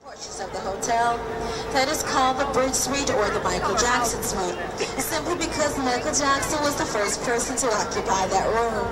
Portions of the hotel that is called the Bridge Suite or the Michael Jackson Suite, simply because Michael Jackson was the first person to occupy that room.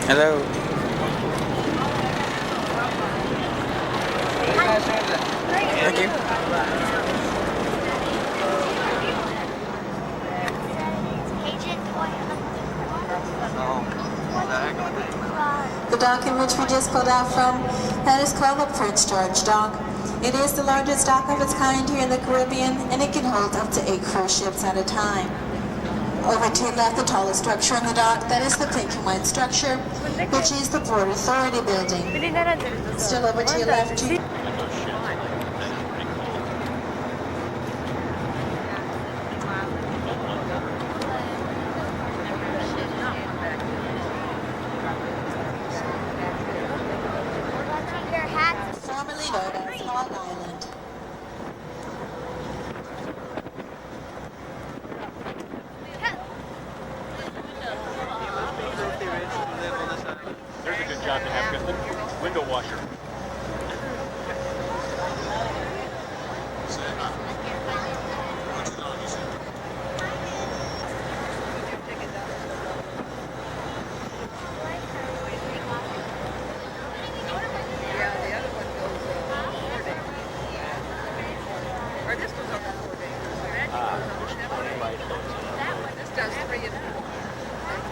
Hello. Thank you. The dock in which we just pulled out from, that is called the Prince George Dock. It is the largest dock of its kind here in the Caribbean, and it can hold up to 8 cruise ships at a time. Over to your left, the tallest structure on the dock, that is the pink and white structure, which is the Port Authority building. Still over to your left, formerly known as Long Island. There's a good job to have the window washer.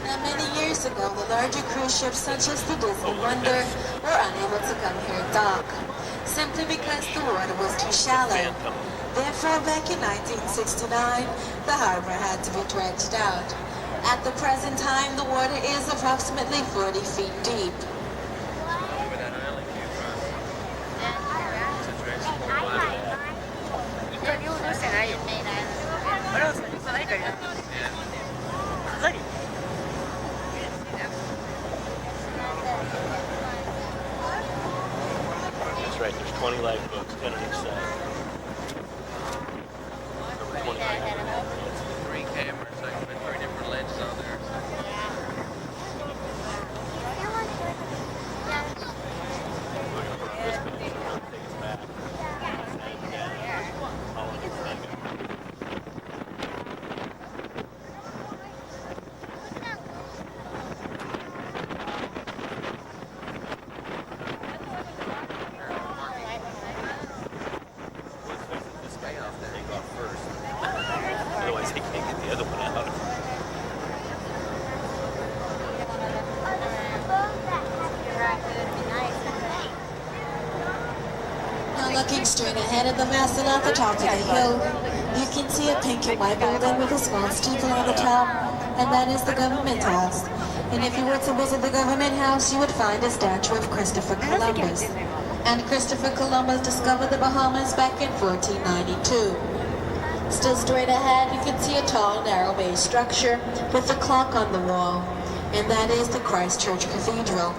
Now, many years ago, the larger cruise ships such as the Disney Wonder were unable to come here and dock, simply because the water was too shallow. Therefore, back in 1969, the harbor had to be dredged out. At the present time, the water is approximately 40 feet deep. That's right, there's 20 lifeboats, 10 on each side. 20 lifeboats. 3 cameras, like 3 different lenses on there. Otherwise, they can't get the other one out. Now, looking straight ahead of the mast and at the top of the hill, you can see a pink and white building with a small steeple on the top, and that is the government house. And if you were to visit the government house, you would find a statue of Christopher Columbus. And Christopher Columbus discovered the Bahamas back in 1492. Still straight ahead, you can see a tall, narrow bay structure with a clock on the wall, and that is the Christ Church Cathedral,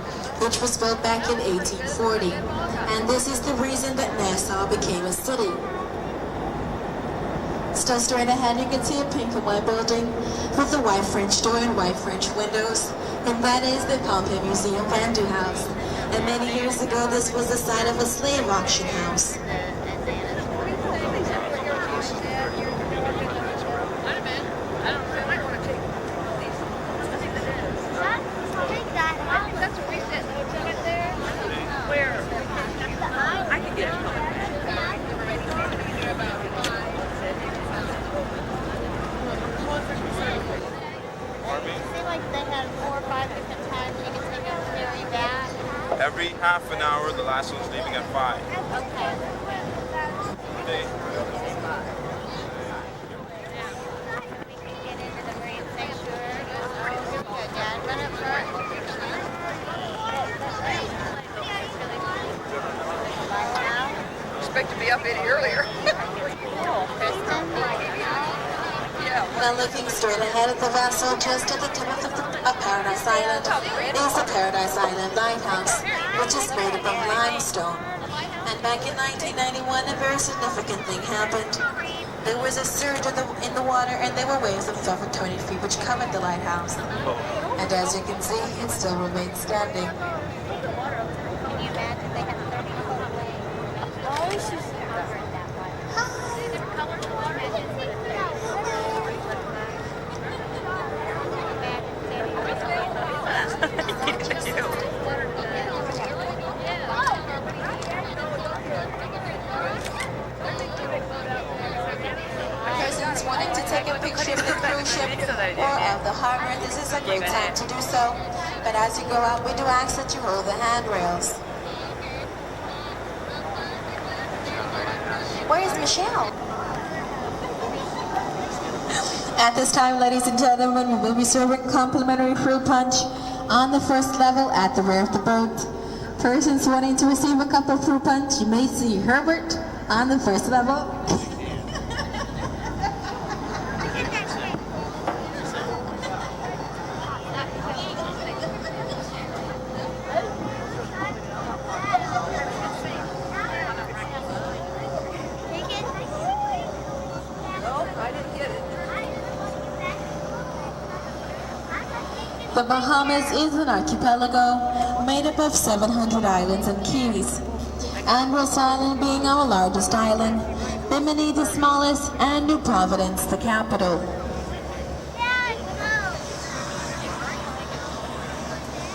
which was built back in 1840. And this is the reason that Nassau became a city. Still straight ahead, you can see a pink and white building with a white French door and white French windows, and that is the Pompeii Museum Bandu House. And many years ago, this was the site of a slave auction house. every half an hour. The last one's leaving at 5. Okay. Expect to be up any earlier. Now looking straight ahead at the vessel, just at the tip of Paradise Island, is the Paradise Island Lighthouse, which is made up of limestone. And back in 1991, a very significant thing happened. There was a surge in the water, and there were waves of over 20 feet which covered the lighthouse. And as you can see, it still remains standing. Can you imagine they had 30 foot waves? Oh, it's just covered that way. The color of the water is just Persons wanting to take a picture of the cruise ship or of the harbor, this is a great time to do so. But as you go out, we do ask that you hold the handrails. Where's Michelle? At this time, ladies and gentlemen, we will be serving complimentary fruit punch on the first level at the rear of the boat. Persons wanting to receive a cup of fruit punch, you may see Herbert on the first level. The Bahamas is an archipelago made up of 700 islands and keys. Andros Island being our largest island, Bimini the smallest, and New Providence the capital.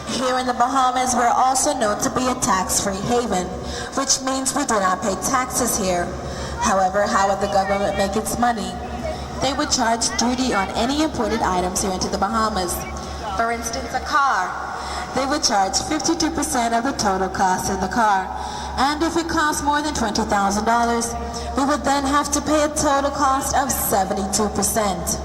Here in the Bahamas, we're also known to be a tax-free haven, which means we do not pay taxes here. However, how would the government make its money? They would charge duty on any imported items here into the Bahamas. For instance, a car. They would charge 52% of the total cost of the car. And if it costs more than $20,000, we would then have to pay a total cost of 72%.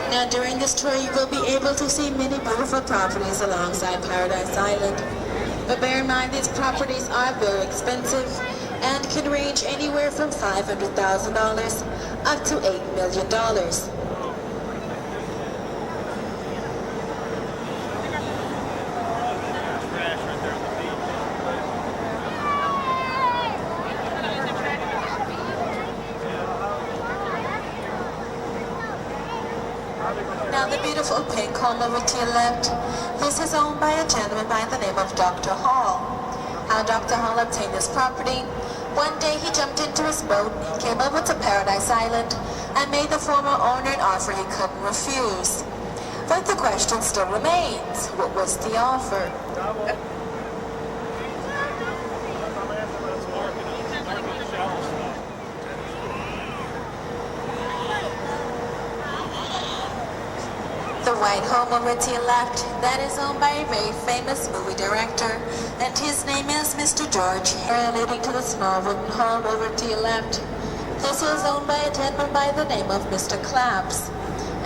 Now during this tour, you will be able to see many beautiful properties alongside Paradise Island. But bear in mind, these properties are very expensive and can range anywhere from $500,000 up to $8 million. Now the beautiful pink home over to your left, this is owned by a gentleman by the name of Dr. Hall. How Dr. Hall obtained this property? One day he jumped into his boat, came over to Paradise Island, and made the former owner an offer he couldn't refuse. But the question still remains, what was the offer? The white home over to your left, that is owned by a very famous movie director, and his name is Mr. George. Leading to the small wooden home over to your left, this is owned by a gentleman by the name of Mr. Claps.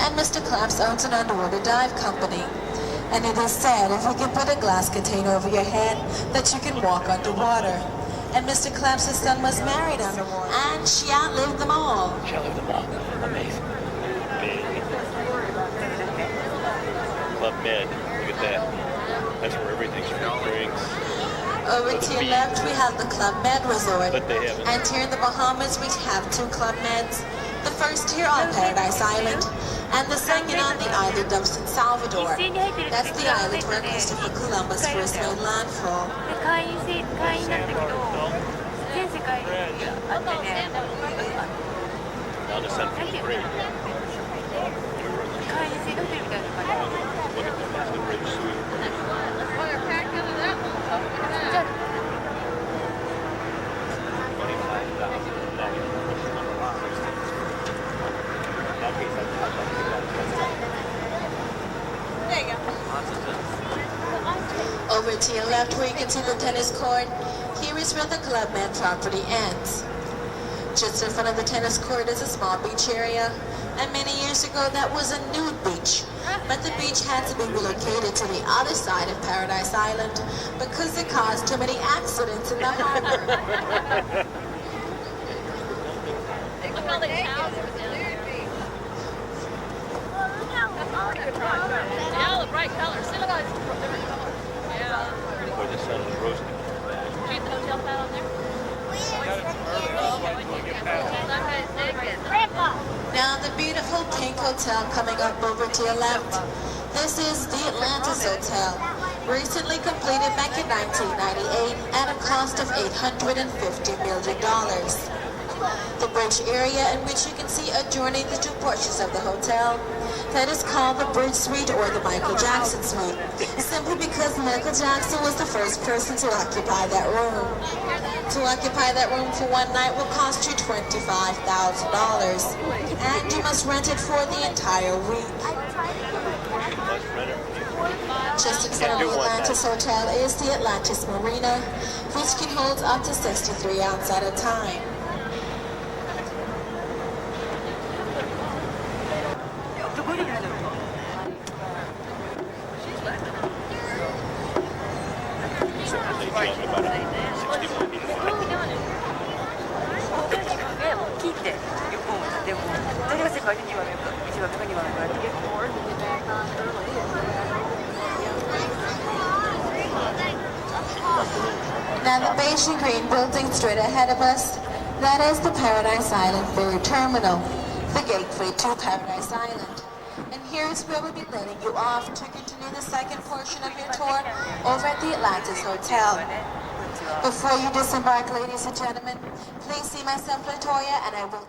And Mr. Claps owns an underwater dive company. And it is said if you can put a glass container over your head, that you can walk underwater. And Mr. Claps' son was married underwater, and she outlived them all. She outlived them all. Amazing. Club Med, look at that. That's where everything's free drinks. Over to your left, we have the Club Med Resort. But they haven't. And here in the Bahamas, we have 2 Club Meds. The first here on Paradise Island, and the second on the island of San Salvador. That's the island where Christopher Columbus first made landfall. 会員なんだけど、全世界にあってね、Down to San Felipe. 会員制ホテルみたいな感じ。 Look at them, that's the rich suite. $25,000. Over to your left where you can see the tennis court, here is where the Clubman property ends. Just in front of the tennis court is a small beach area, and many years ago that was a nude beach. But the beach had to be relocated to the other side of Paradise Island because it caused too many accidents in the harbor. Look all the houses down there. Yeah, all the bright colors. See, look at all these different colors. Yeah. Where the sun is roasting. Ain't the hotel found on there? Now the beautiful pink hotel coming up over to your left. This is the Atlantis Hotel, recently completed back in 1998 at a cost of $850 million. The bridge area in which you can see adjoining the two portions of the hotel, that is called the Bridge Suite or the Michael Jackson Suite, simply because Michael Jackson was the first person to occupy that room. To occupy that room for one night will cost you $25,000, and you must rent it for the entire week. Just in front of the Atlantis Hotel is the Atlantis Marina, which can hold up to 63 ounces at a time. Now the beige and green building straight ahead of us, that is the Paradise Island Ferry Terminal, the gateway to Paradise Island. And here's where we'll be letting you off to continue the second portion of your tour over at the Atlantis Hotel. Before you disembark, ladies and gentlemen, please see myself, Latoya, and I will